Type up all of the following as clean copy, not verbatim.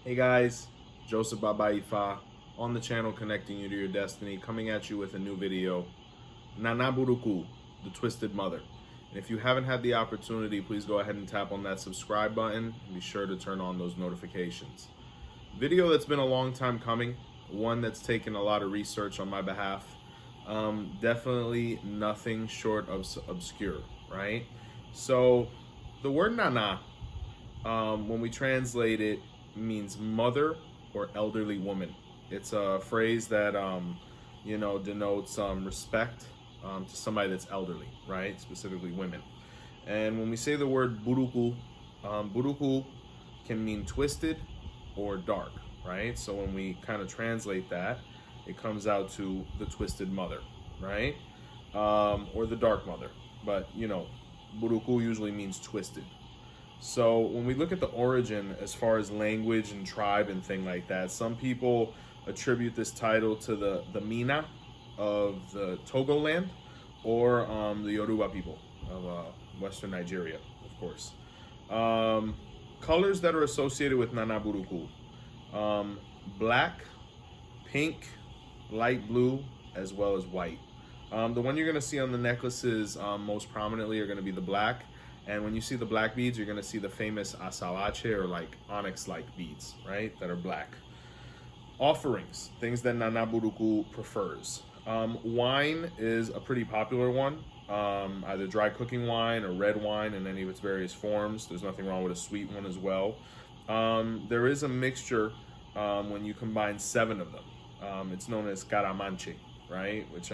Hey guys, Joseph Baba Ifa on the channel connecting you to your destiny, coming at you with a new video. Nana Buruku, the Twisted Mother. And if you haven't had the opportunity, please go ahead and tap on that subscribe button and be sure to turn on those notifications. Video that's been a long time coming, one that's taken a lot of research on my behalf. Definitely nothing short of obscure, right? So the word Nana, when we translate it, means mother or elderly woman. It's a phrase that denotes respect to somebody that's elderly, right? Specifically women. And when we say the word buruku, buruku can mean twisted or dark, right? So when we kind of translate that, it comes out to the twisted mother, right? Or the dark mother. But buruku usually means twisted. So when we look at the origin as far as language and tribe and thing like that, some people attribute this title to the Mina of the Togo land or the Yoruba people of Western Nigeria, of course. Colors that are associated with Nana Buruku. Black, pink, light blue, as well as white. The one you're going to see on the necklaces most prominently are going to be the black. And when you see the black beads, you're going to see the famous asalache or like onyx-like beads, right? That are black. Offerings, things that Nana Buruku prefers. Wine is a pretty popular one. Either dry cooking wine or red wine in any of its various forms. There's nothing wrong with a sweet one as well. There is a mixture when you combine 7 of them. It's known as caramanche, right? Which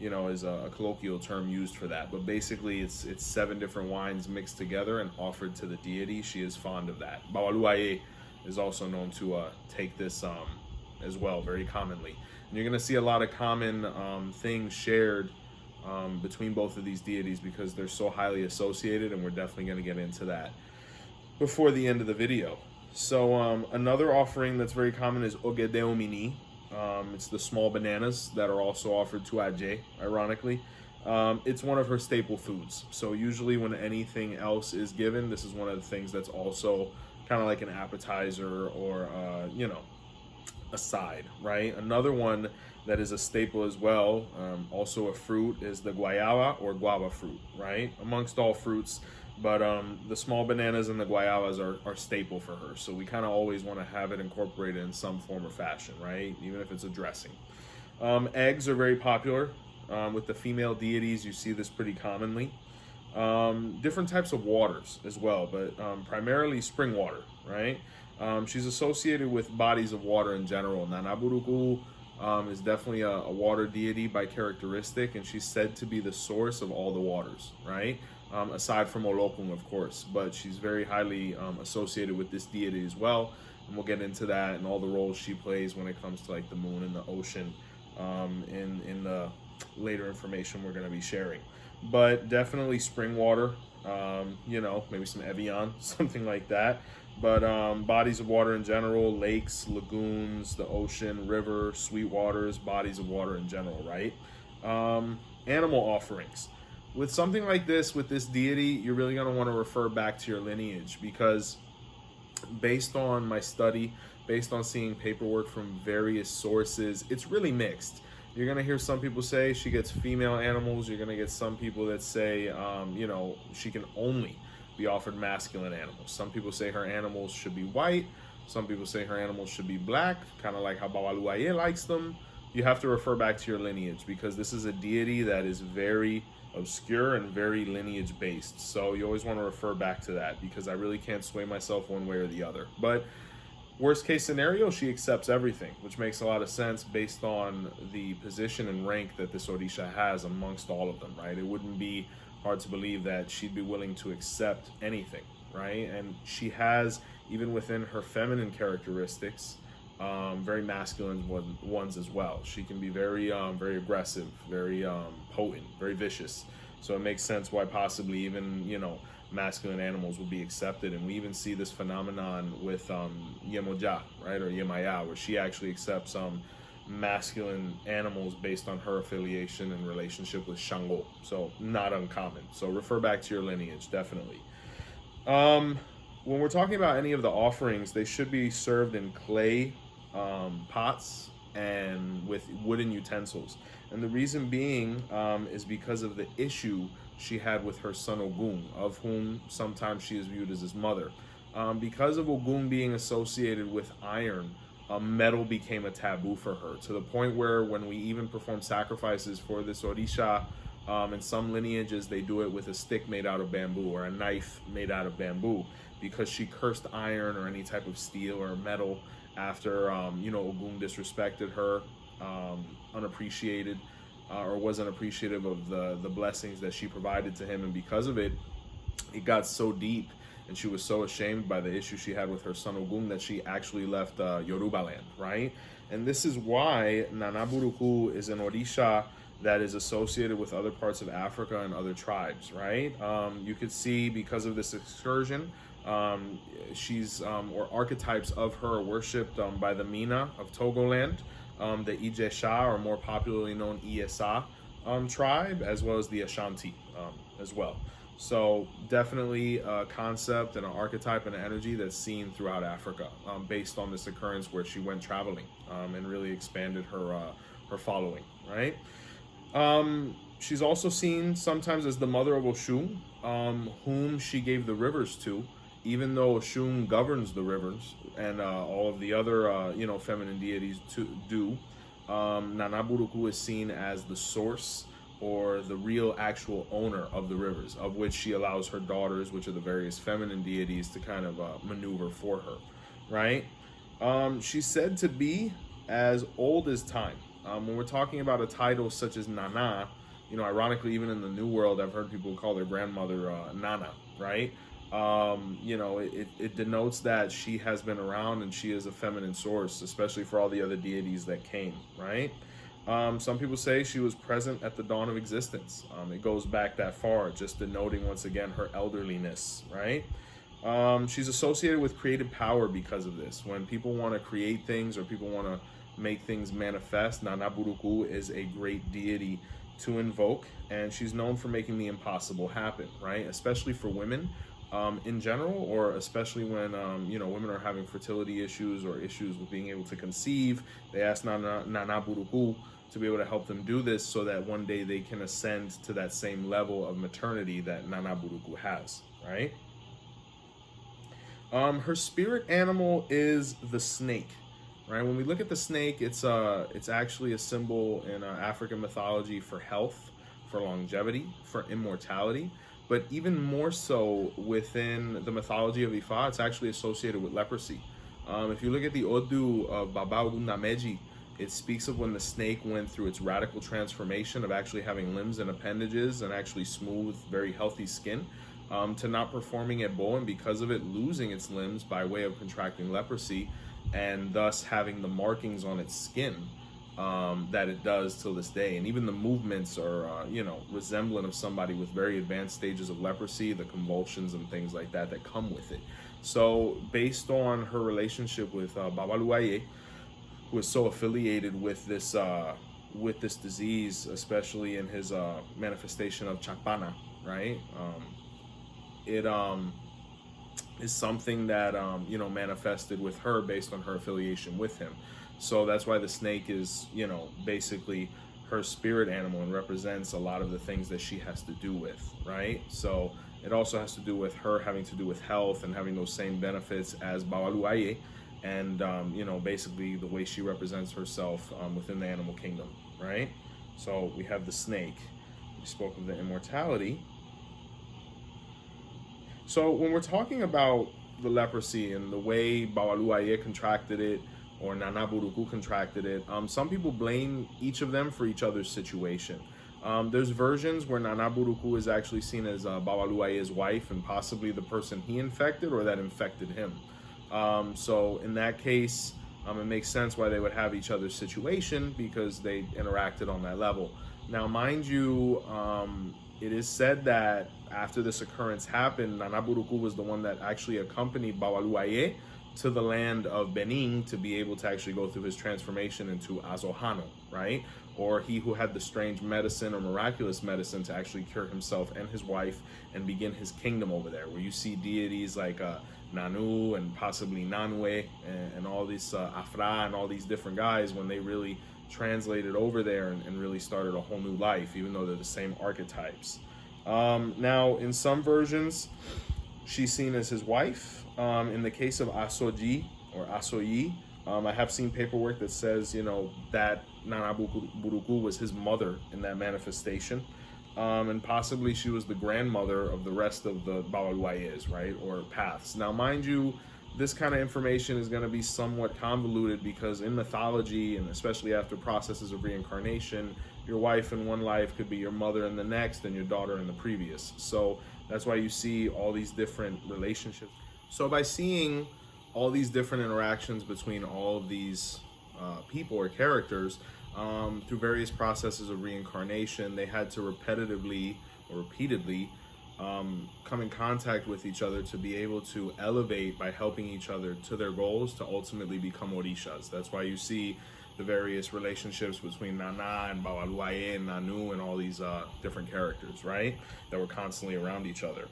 is a colloquial term used for that. But basically, it's 7 different wines mixed together and offered to the deity. She is fond of that. Bawaluaye is also known to take this as well, very commonly. And you're going to see a lot of common things shared between both of these deities because they're so highly associated, and we're definitely going to get into that before the end of the video. So another offering that's very common is Ogedeomini. It's the small bananas that are also offered to Ajay, ironically. It's one of her staple foods. So usually when anything else is given, this is one of the things that's also kind of like an appetizer or, a side, right? Another one that is a staple as well, also a fruit, is the guayaba or guava fruit, right? Amongst all fruits. But the small bananas and the guayabas are staple for her. So we kind of always want to have it incorporated in some form or fashion, right? Even if it's a dressing. Eggs are very popular. With the female deities, you see this pretty commonly. Different types of waters as well, but primarily spring water, right? She's associated with bodies of water in general. Nana Buruku is definitely a water deity by characteristic, and she's said to be the source of all the waters, right? Aside from Olokun, of course, but she's very highly associated with this deity as well, and we'll get into that and all the roles she plays when it comes to like the moon and the ocean in the later information we're going to be sharing. But definitely spring water, maybe some Evian, something like that. But bodies of water in general, lakes, lagoons, the ocean, river, sweet waters, bodies of water in general, right? Animal offerings. With something like this, with this deity, you're really going to want to refer back to your lineage because based on my study, based on seeing paperwork from various sources, it's really mixed. You're going to hear some people say she gets female animals. You're going to get some people that say, she can only be offered masculine animals. Some people say her animals should be white. Some people say her animals should be black, kind of like how Bawaluaye likes them. You have to refer back to your lineage because this is a deity that is very obscure and very lineage based. So you always want to refer back to that because I really can't sway myself one way or the other. But worst case scenario, she accepts everything, which makes a lot of sense based on the position and rank that this Orisha has amongst all of them, right? It wouldn't be hard to believe that she'd be willing to accept anything, right? And she has, even within her feminine characteristics, very masculine ones as well. She can be very aggressive, very potent, very vicious. So it makes sense why possibly even, masculine animals will be accepted. And we even see this phenomenon with Yemoja, right, or Yemaya, where she actually accepts masculine animals based on her affiliation and relationship with Shango. So not uncommon. So refer back to your lineage, definitely. when we're talking about any of the offerings, they should be served in clay pots and with wooden utensils. And the reason being is because of the issue she had with her son Ogun, of whom sometimes she is viewed as his mother. Because of Ogun being associated with iron, metal became a taboo for her, to the point where when we even perform sacrifices for this Orisha, in some lineages, they do it with a stick made out of bamboo or a knife made out of bamboo, because she cursed iron or any type of steel or metal after, Ogun disrespected her, unappreciated, or wasn't appreciative of the blessings that she provided to him. And because of it, it got so deep, and she was so ashamed by the issue she had with her son Ogun, that she actually left Yoruba land, right? And this is why Nana Buruku is an Orisha that is associated with other parts of Africa and other tribes, right? You could see, because of this excursion, she's, or archetypes of her are worshipped by the Mina of Togoland, the Ijesha, or more popularly known Iesa tribe, as well as the Ashanti as well. So definitely a concept and an archetype and an energy that's seen throughout Africa, based on this occurrence where she went traveling and really expanded her following, right? She's also seen sometimes as the mother of Oshun, whom she gave the rivers to, even though Oshun governs the rivers and all of the other, feminine deities do. Nana Buruku is seen as the source, or the real actual owner of the rivers, of which she allows her daughters, which are the various feminine deities, to kind of maneuver for her, right? She's said to be as old as time. When we're talking about a title such as Nana, ironically, even in the New World, I've heard people call their grandmother Nana, right? It denotes that she has been around and she is a feminine source, especially for all the other deities that came, right? Some people say she was present at the dawn of existence. It goes back that far, just denoting once again her elderliness, right? She's associated with creative power because of this. When people want to create things or people want to make things manifest, Nana Buruku is a great deity to invoke, and she's known for making the impossible happen, right? Especially for women in general, or especially when women are having fertility issues or issues with being able to conceive. They ask Nana Buruku to be able to help them do this, so that one day they can ascend to that same level of maternity that Nana Buruku has, right? Her spirit animal is the snake, right? When we look at the snake, it's actually a symbol in African mythology for health, for longevity, for immortality. But even more so within the mythology of Ifa, it's actually associated with leprosy. If you look at the Odu of Baba Ifa, it speaks of when the snake went through its radical transformation of actually having limbs and appendages and actually smooth, very healthy skin, to not performing at Bo, and because of it losing its limbs by way of contracting leprosy, and thus having the markings on its skin that it does till this day. And even the movements are, resemblant of somebody with very advanced stages of leprosy, the convulsions and things like that come with it. So based on her relationship with Baba Luaye, who is so affiliated with this disease, especially in his manifestation of Chakpana, right? It is something that manifested with her based on her affiliation with him. So that's why the snake is, basically her spirit animal, and represents a lot of the things that she has to do with, right? So it also has to do with her having to do with health and having those same benefits as Bawaluaye, and basically the way she represents herself within the animal kingdom, right? So we have the snake. We spoke of the immortality. So when we're talking about the leprosy and the way Bawaluaye contracted it, or Nana Buruku contracted it, some people blame each of them for each other's situation. There's versions where Nana Buruku is actually seen as Bawaluaye's wife and possibly the person he infected or that infected him. So in that case, it makes sense why they would have each other's situation, because they interacted on that level. Now, mind you, it is said that after this occurrence happened, Nana Buruku was the one that actually accompanied Bawaluaye to the land of Benin to be able to actually go through his transformation into Azohano, right? Or he who had the strange medicine or miraculous medicine to actually cure himself and his wife and begin his kingdom over there, where you see deities like Nanu and possibly Nanwe and all these Afra and all these different guys when they really translated over there and really started a whole new life, even though they're the same archetypes. Now, in some versions, she's seen as his wife. In the case of Asoji or Asoyi, I have seen paperwork that says, that Nana Buruku was his mother in that manifestation. And possibly she was the grandmother of the rest of the Babaluayes, right, or paths. Now, mind you, this kind of information is going to be somewhat convoluted because in mythology, and especially after processes of reincarnation, your wife in one life could be your mother in the next and your daughter in the previous. So that's why you see all these different relationships. So by seeing all these different interactions between all of these people or characters through various processes of reincarnation, they had to repetitively or repeatedly come in contact with each other to be able to elevate by helping each other to their goals to ultimately become Orishas. That's why you see the various relationships between Nana and Babaluaye and Nanu and all these different characters, right, that were constantly around each other.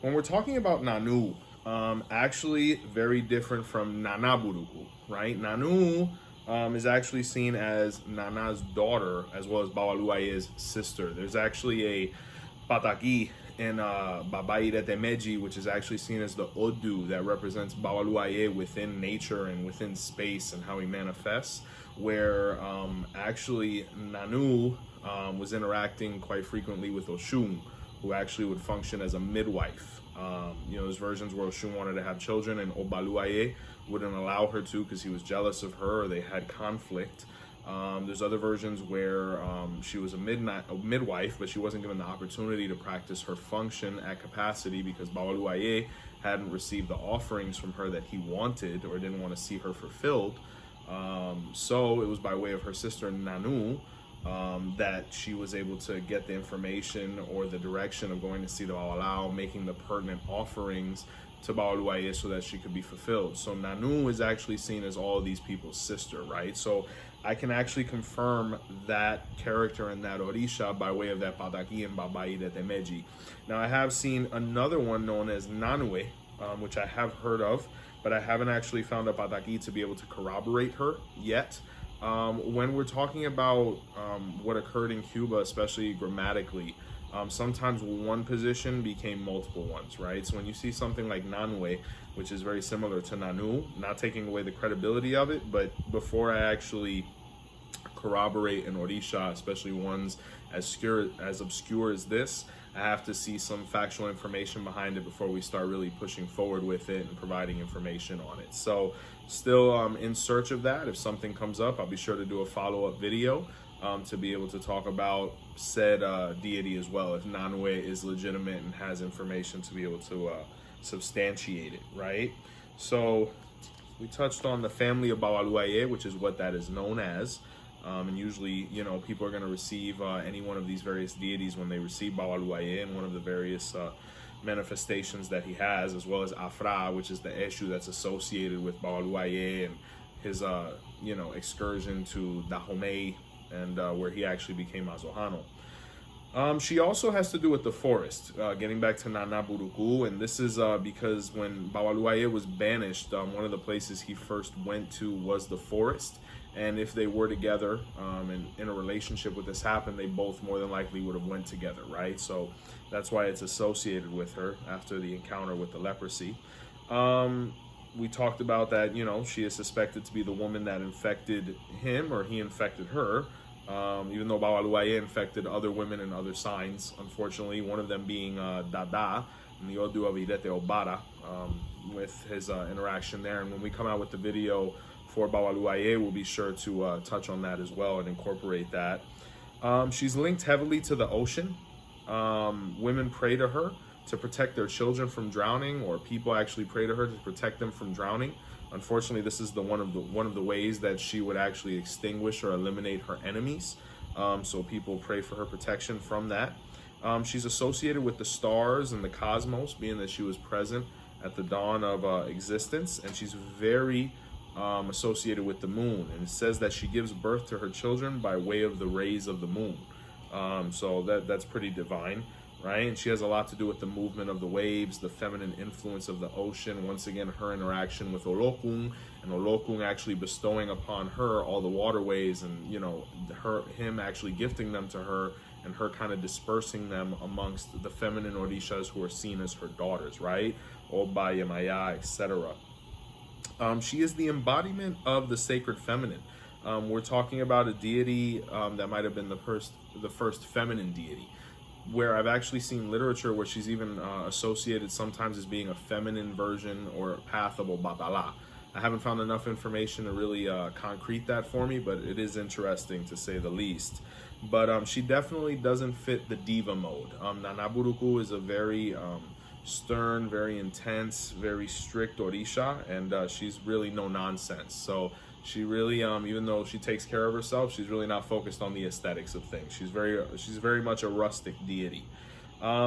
When we're talking about Nanu, actually very different from Nana Buruku, right? Nanu is actually seen as Nana's daughter as well as Babaluaye's sister. There's actually a pataki in Baba Ifa, which is actually seen as the Odu that represents Babaluaye within nature and within space and how he manifests, where actually Nanu was interacting quite frequently with Oshun, who actually would function as a midwife. There's versions where Oshun wanted to have children and Obaluaye wouldn't allow her to because he was jealous of her or they had conflict. There's other versions where she was a midwife, but she wasn't given the opportunity to practice her function at capacity because Babaluaye hadn't received the offerings from her that he wanted or didn't want to see her fulfilled. So it was by way of her sister Nanu that she was able to get the information or the direction of going to see the Babalao, making the pertinent offerings to Babaluaye so that she could be fulfilled. So Nanu is actually seen as all of these people's sister, right? So I can actually confirm that character and that Orisha by way of that Pataki and Baba Ifa. Now I have seen another one known as Nanwe, which I have heard of, but I haven't actually found a Pataki to be able to corroborate her yet. When we're talking about what occurred in Cuba, especially grammatically, sometimes one position became multiple ones, right? So when you see something like Nanwe, which is very similar to Nanu, not taking away the credibility of it, but before I actually corroborate an Orisha, especially ones as obscure as this, I have to see some factual information behind it before we start really pushing forward with it and providing information on it. So still in search of that. If something comes up, I'll be sure to do a follow-up video to be able to talk about said deity as well, if Nanwe is legitimate and has information to be able to substantiate it, right? So we touched on the family of Babaluaye, which is what that is known as. And usually, people are going to receive any one of these various deities when they receive Babaluaye and one of the various manifestations that he has, as well as Afra, which is the Eshu that's associated with Babaluaye and his, excursion to Dahomey and where he actually became Azohano. She also has to do with the forest, getting back to Nana Buruku, and this is because when Babaluaye was banished, one of the places he first went to was the forest. And if they were together and in a relationship with this happened, they both more than likely would have went together, right? So that's why it's associated with her after the encounter with the leprosy. We talked about that, she is suspected to be the woman that infected him or he infected her, even though Babaluaye infected other women and other signs, unfortunately, one of them being Dada, and the Odu of Irete Obara, with his interaction there. And when we come out with the video for Babaluaye, we'll be sure to touch on that as well and incorporate that. She's linked heavily to the ocean. Women pray to her to protect their children from drowning, or people actually pray to her to protect them from drowning. Unfortunately, this is one of the ways that she would actually extinguish or eliminate her enemies. So people pray for her protection from that. She's associated with the stars and the cosmos, being that she was present at the dawn of existence, and she's very associated with the moon, and it says that she gives birth to her children by way of the rays of the moon. So that's pretty divine. right? And she has a lot to do with the movement of the waves, the feminine influence of the ocean. Once again, her interaction with Olokun, and Olokun actually bestowing upon her all the waterways, and him actually gifting them to her, and her kind of dispersing them amongst the feminine Orishas who are seen as her daughters, right? Oba, Yemaya, etc. She is the embodiment of the sacred feminine. We're talking about a deity that might have been the first feminine deity, where I've actually seen literature where she's even associated sometimes as being a feminine version or path of Obatala. I haven't found enough information to really concrete that for me, but it is interesting to say the least. But she definitely doesn't fit the diva mode. Nana Buruku is a very stern, very intense, very strict Orisha, and she's really no nonsense. So she really, even though she takes care of herself, she's really not focused on the aesthetics of things. She's very much a rustic deity.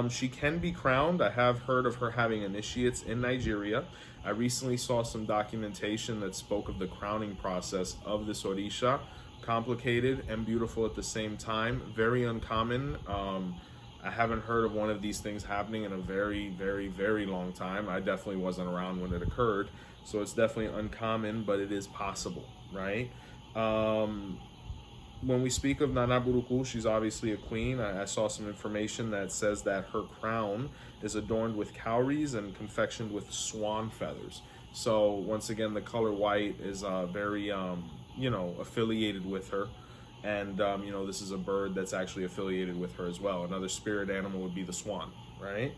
She can be crowned. I have heard of her having initiates in Nigeria. I recently saw some documentation that spoke of the crowning process of this Orisha. Complicated and beautiful at the same time. Very uncommon. I haven't heard of one of these things happening in a very, very, very long time. I definitely wasn't around when it occurred. So it's definitely uncommon, but it is possible, right? When we speak of Nana Buruku, she's obviously a queen. I saw some information that says that her crown is adorned with cowries and confectioned with swan feathers. So once again, the color white is very, affiliated with her. And, this is a bird that's actually affiliated with her as well. Another spirit animal would be the swan, right?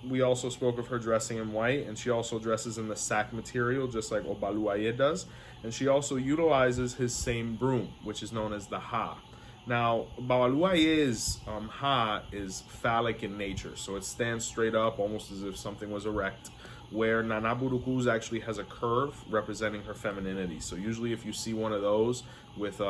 We also spoke of her dressing in white, and she also dresses in the sack material, just like Obaluaye does. And she also utilizes his same broom, which is known as the ha. Now, Babaluaye's ha is phallic in nature, so it stands straight up, almost as if something was erect, where Nana Buruku's actually has a curve representing her femininity. So usually if you see one of those with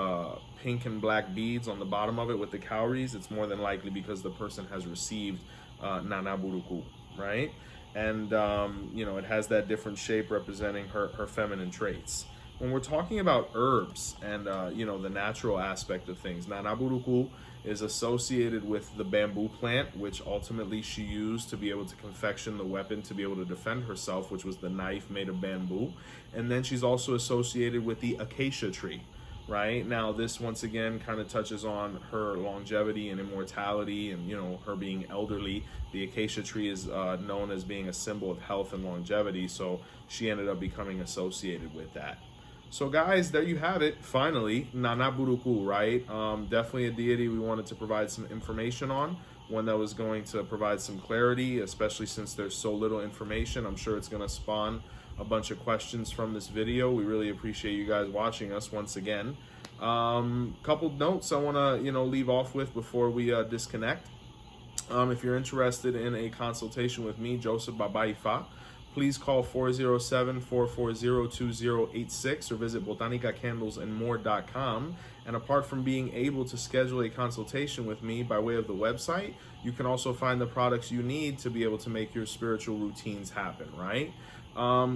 pink and black beads on the bottom of it with the cowries, it's more than likely because the person has received Nana Buruku, right? And, it has that different shape representing her feminine traits. When we're talking about herbs and, the natural aspect of things, Nana Buruku is associated with the bamboo plant, which ultimately she used to be able to confection the weapon to be able to defend herself, which was the knife made of bamboo. And then she's also associated with the acacia tree, right? Now, this once again kind of touches on her longevity and immortality and, her being elderly. The acacia tree is known as being a symbol of health and longevity, so she ended up becoming associated with that. So guys, there you have it. Finally, Nana Buruku, right? Definitely a deity we wanted to provide some information on. One that was going to provide some clarity, especially since there's so little information. I'm sure it's going to spawn a bunch of questions from this video. We really appreciate you guys watching us once again. Couple notes I want to, leave off with before we disconnect. If you're interested in a consultation with me, Joseph Baba Ifa, please call 407-440-2086 or visit botanicacandlesandmore.com. And apart from being able to schedule a consultation with me by way of the website, you can also find the products you need to be able to make your spiritual routines happen, right?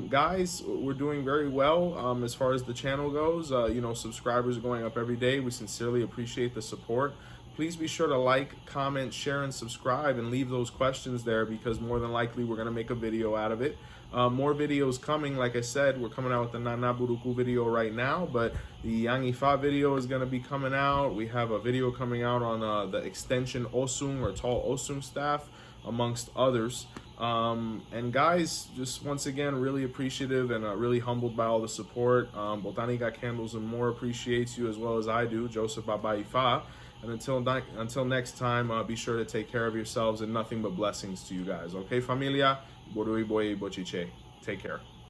Guys, we're doing very well as far as the channel goes. Subscribers are going up every day. We sincerely appreciate the support. Please be sure to like, comment, share, and subscribe, and leave those questions there, because more than likely we're going to make a video out of it. More videos coming. Like I said, we're coming out with the Nana Buruku video right now, but the Yang Ifa video is going to be coming out. We have a video coming out on the extension Osung or tall Osung staff, amongst others. And guys, just once again, really appreciative and really humbled by all the support. Botanica Candles and More appreciates you as well as I do, Joseph Baba Ifa. And until next time, be sure to take care of yourselves, and nothing but blessings to you guys. Okay, familia? Borui boy bochiche. Take care.